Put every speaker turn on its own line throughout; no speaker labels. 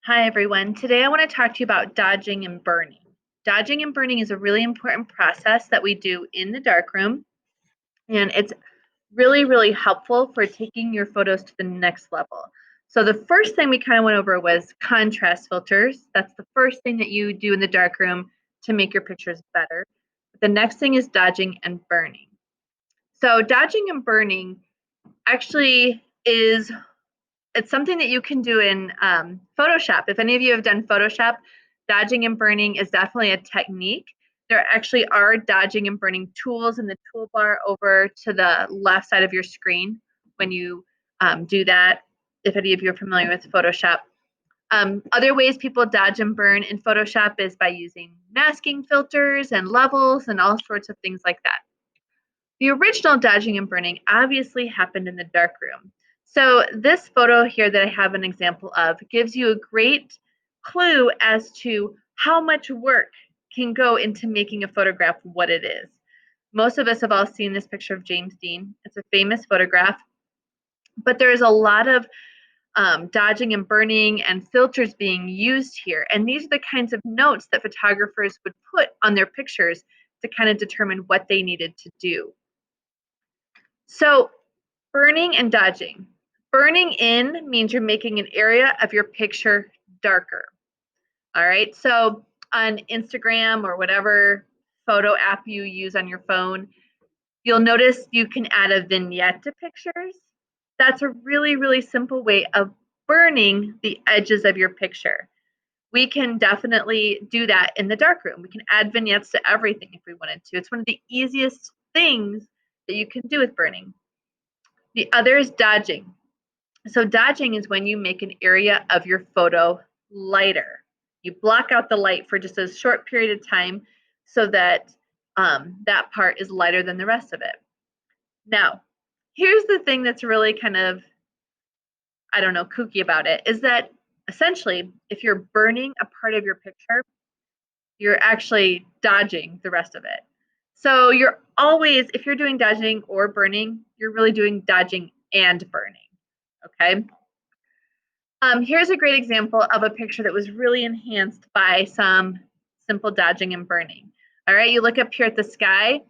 Hi, everyone. Today I want to talk to you about dodging and burning. Dodging and burning is a really important process that we do in the darkroom, and it's really helpful for taking your photos to the next level. So the first thing we kind of went over was contrast filters. That's the first thing that you do in the darkroom to make your pictures better. The next thing is dodging and burning. So dodging and burning actually it's something that you can do in Photoshop. If any of you have done Photoshop, dodging and burning is definitely a technique. There actually are dodging and burning tools in the toolbar over to the left side of your screen when you do that, if any of you are familiar with Photoshop. Other ways people dodge and burn in Photoshop is by using masking filters and levels and all sorts of things like that. The original dodging and burning obviously happened in the darkroom. So this photo here that I have an example of gives you a great clue as to how much work can go into making a photograph what it is. Most of us have all seen this picture of James Dean. It's a famous photograph, but there is a lot of dodging and burning and filters being used here. And these are the kinds of notes that photographers would put on their pictures to kind of determine what they needed to do. So burning and dodging. Burning in means you're making an area of your picture darker. All right, so on Instagram or whatever photo app you use on your phone, you'll notice you can add a vignette to pictures. That's a really simple way of burning the edges of your picture. We can definitely do that in the darkroom. We can add vignettes to everything if we wanted to. It's one of the easiest things that you can do with burning. The other is dodging. So dodging is when you make an area of your photo lighter. You block out the light for just a short period of time so that that part is lighter than the rest of it. Now, here's the thing that's really kind of, I don't know, kooky about it, is that essentially, if you're burning a part of your picture, you're actually dodging the rest of it. So you're always, if you're doing dodging or burning, you're really doing dodging and burning, okay? Here's a great example of a picture that was really enhanced by some simple dodging and burning. All right, you look up here at the sky.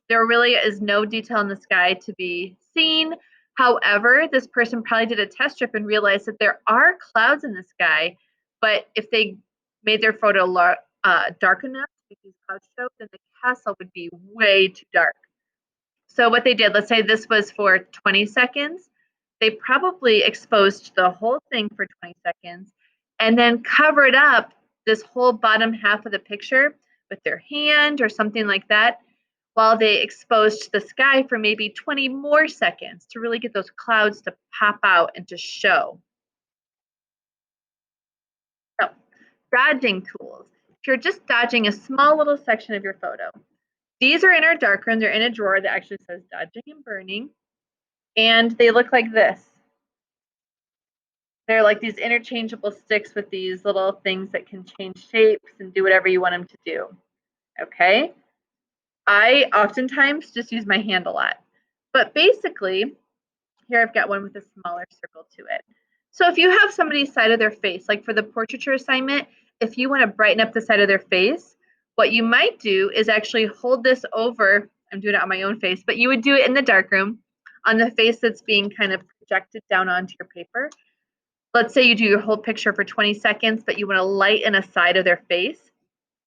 There really is no detail in the sky to be seen. However, this person probably did a test strip and realized that there are clouds in the sky, but if they made their photo dark enough to make these clouds show, then the castle would be way too dark. So what they did, let's say this was for 20 seconds, they probably exposed the whole thing for 20 seconds and then covered up this whole bottom half of the picture with their hand or something like that while they exposed the sky for maybe 20 more seconds to really get those clouds to pop out and to show. So, dodging tools. If you're just dodging a small little section of your photo, these are in our darkroom. They're in a drawer that actually says dodging and burning. And they look like this. They're like these interchangeable sticks with these little things that can change shapes and do whatever you want them to do. Okay. I oftentimes just use my hand a lot. But basically, here I've got one with a smaller circle to it. So if you have somebody's side of their face, like for the portraiture assignment, if you want to brighten up the side of their face, what you might do is actually hold this over. I'm doing it on my own face, but you would do it in the darkroom on the face that's being kind of projected down onto your paper. Let's say you do your whole picture for 20 seconds, but you want to lighten a side of their face.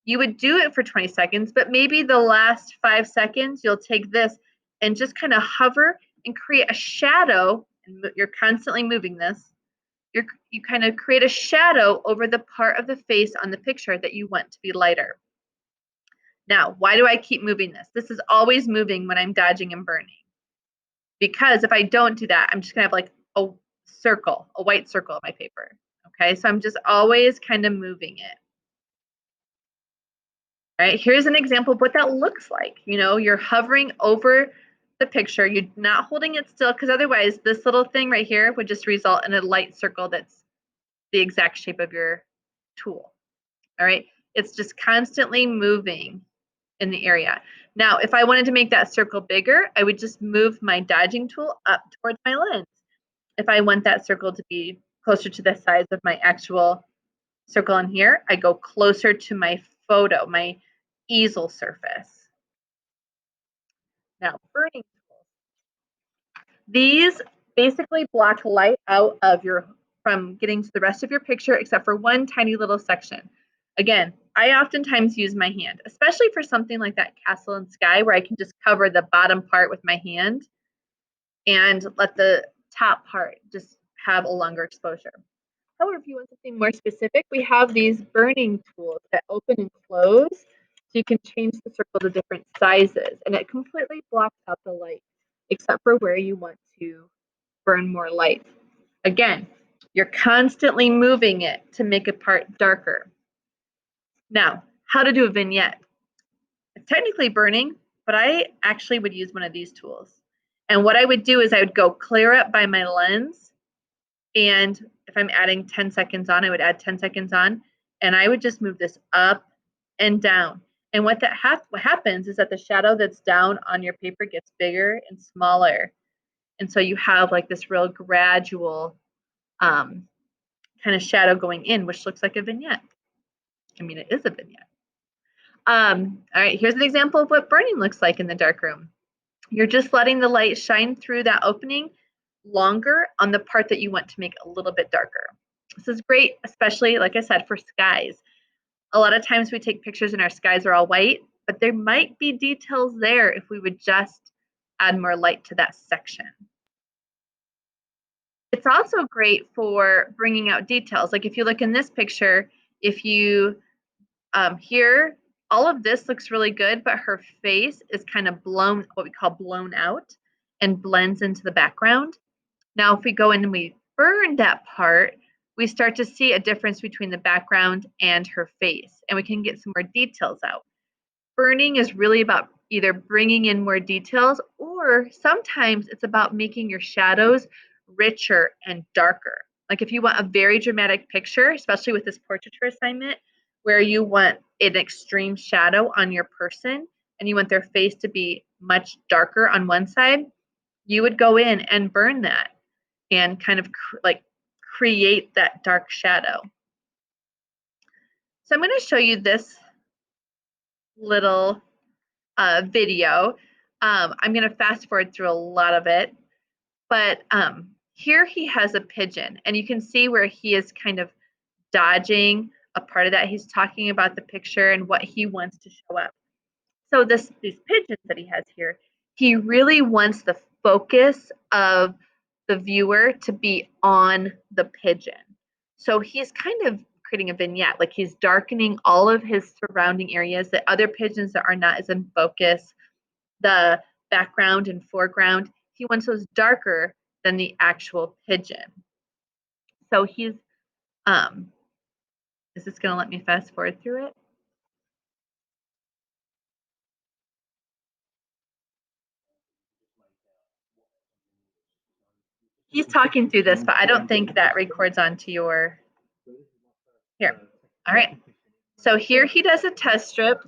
You would do it for 20 seconds, but maybe the last 5 seconds, you'll take this and just kind of hover and create a shadow. And you're constantly moving this. You kind of create a shadow over the part of the face on the picture that you want to be lighter. Now, why do I keep moving this? This is always moving when I'm dodging and burning. Because if I don't do that, I'm just going to have like a circle, a white circle on my paper. Okay, so I'm just always kind of moving it. All right, here's an example of what that looks like. You know, you're hovering over the picture, you're not holding it still, because otherwise this little thing right here would just result in a light circle that's the exact shape of your tool. All right, it's just constantly moving in the area. Now, if I wanted to make that circle bigger, I would just move my dodging tool up towards my lens. If I want that circle to be closer to the size of my actual circle in here, I go closer to my photo, my easel surface. Now, burning tools. These basically block light out of from getting to the rest of your picture except for one tiny little section. Again, I oftentimes use my hand, especially for something like that castle and sky where I can just cover the bottom part with my hand and let the top part just have a longer exposure. However, if you want something more specific, we have these burning tools that open and close, so you can change the circle to different sizes, and it completely blocks out the light, except for where you want to burn more light. Again, you're constantly moving it to make a part darker. Now, how to do a vignette. It's technically burning, but I actually would use one of these tools. And what I would do is I would go clear up by my lens, and if I'm adding 10 seconds on, I would add 10 seconds on, and I would just move this up and down. And what happens is that the shadow that's down on your paper gets bigger and smaller. And so you have like this real gradual kind of shadow going in, which looks like a vignette. I mean, it is a vignette. All right, here's an example of what burning looks like in the darkroom. You're just letting the light shine through that opening longer on the part that you want to make a little bit darker. This is great, especially, like I said, for skies. A lot of times we take pictures and our skies are all white, but there might be details there if we would just add more light to that section. It's also great for bringing out details. Like if you look in this picture, if you here, all of this looks really good, but her face is kind of blown, what we call blown out, and blends into the background. Now, if we go in and we burn that part, we start to see a difference between the background and her face, and we can get some more details out. Burning is really about either bringing in more details, or sometimes it's about making your shadows richer and darker. Like if you want a very dramatic picture, especially with this portraiture assignment, where you want an extreme shadow on your person and you want their face to be much darker on one side, you would go in and burn that and kind of create that dark shadow. So I'm going to show you this little video. I'm going to fast forward through a lot of it, but here he has a pigeon, and you can see where he is kind of dodging a part of that. He's talking about the picture and what he wants to show up. So these pigeons that he has here, he really wants the focus of the viewer to be on the pigeon. So he's kind of creating a vignette, like he's darkening all of his surrounding areas, the other pigeons that are not as in focus, the background and foreground. He wants those darker than the actual pigeon. So he's, is this gonna let me fast forward through it? He's talking through this, but I don't think that records onto your, here. All right. So here he does a test strip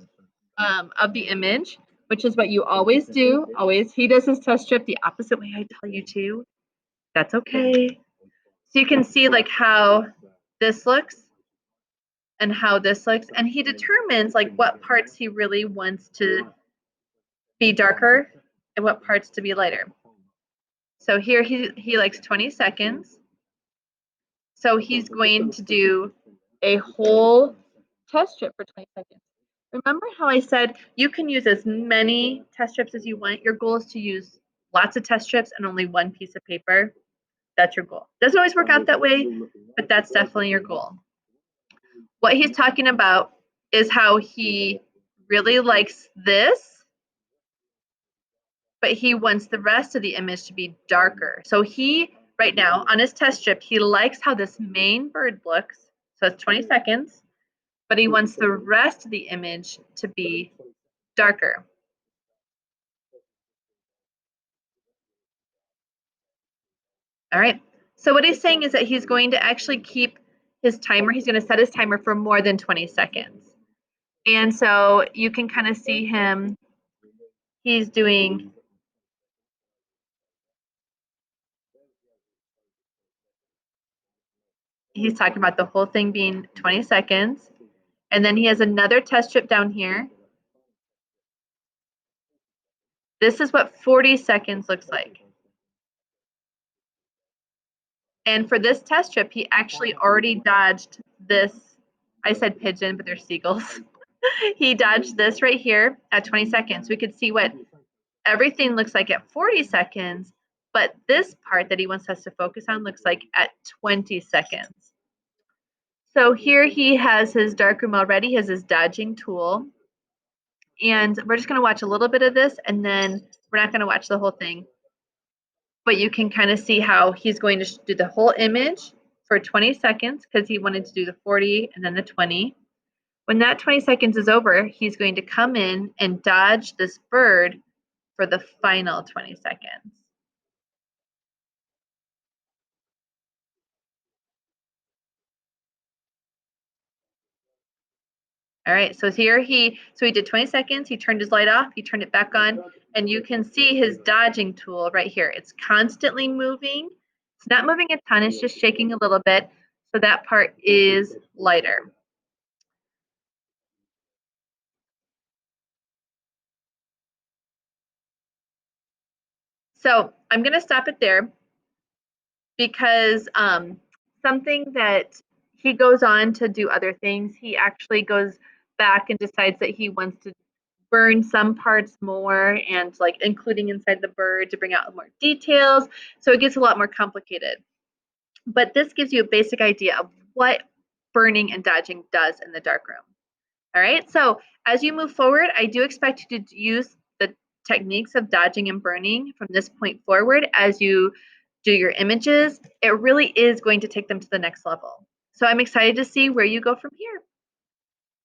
of the image, which is what you always do. Always, he does his test strip the opposite way I tell you to. That's okay. So you can see like how this looks and how this looks, and he determines like what parts he really wants to be darker and what parts to be lighter. So here he likes 20 seconds. So he's going to do a whole test strip for 20 seconds. Remember how I said you can use as many test strips as you want? Your goal is to use lots of test strips and only one piece of paper. That's your goal. Doesn't always work out that way, but that's definitely your goal. What he's talking about is how he really likes this, but he wants the rest of the image to be darker. So he, right now, on his test strip, he likes how this main bird looks. So it's 20 seconds, but he wants the rest of the image to be darker. All right. So what he's saying is that he's going to actually keep his timer. He's going to set his timer for more than 20 seconds. And so you can kind of see him, he's doing, he's talking about the whole thing being 20 seconds. And then he has another test strip down here. This is what 40 seconds looks like. And for this test strip, he actually already dodged this. I said pigeon, but they're seagulls. He dodged this right here at 20 seconds. We could see what everything looks like at 40 seconds, but this part that he wants us to focus on looks like at 20 seconds. So here he has his darkroom already, he has his dodging tool. And we're just going to watch a little bit of this, and then we're not going to watch the whole thing. But you can kind of see how he's going to do the whole image for 20 seconds because he wanted to do the 40 and then the 20. When that 20 seconds is over, he's going to come in and dodge this bird for the final 20 seconds. All right, so here he did 20 seconds, he turned his light off, he turned it back on, and you can see his dodging tool right here. It's constantly moving. It's not moving a ton, it's just shaking a little bit. So that part is lighter. So I'm going to stop it there because something that he goes on to do other things. He actually goes back and decides that he wants to burn some parts more and like including inside the bird to bring out more details. So it gets a lot more complicated. But this gives you a basic idea of what burning and dodging does in the darkroom. All right, so as you move forward, I do expect you to use the techniques of dodging and burning from this point forward as you do your images. It really is going to take them to the next level. So I'm excited to see where you go from here.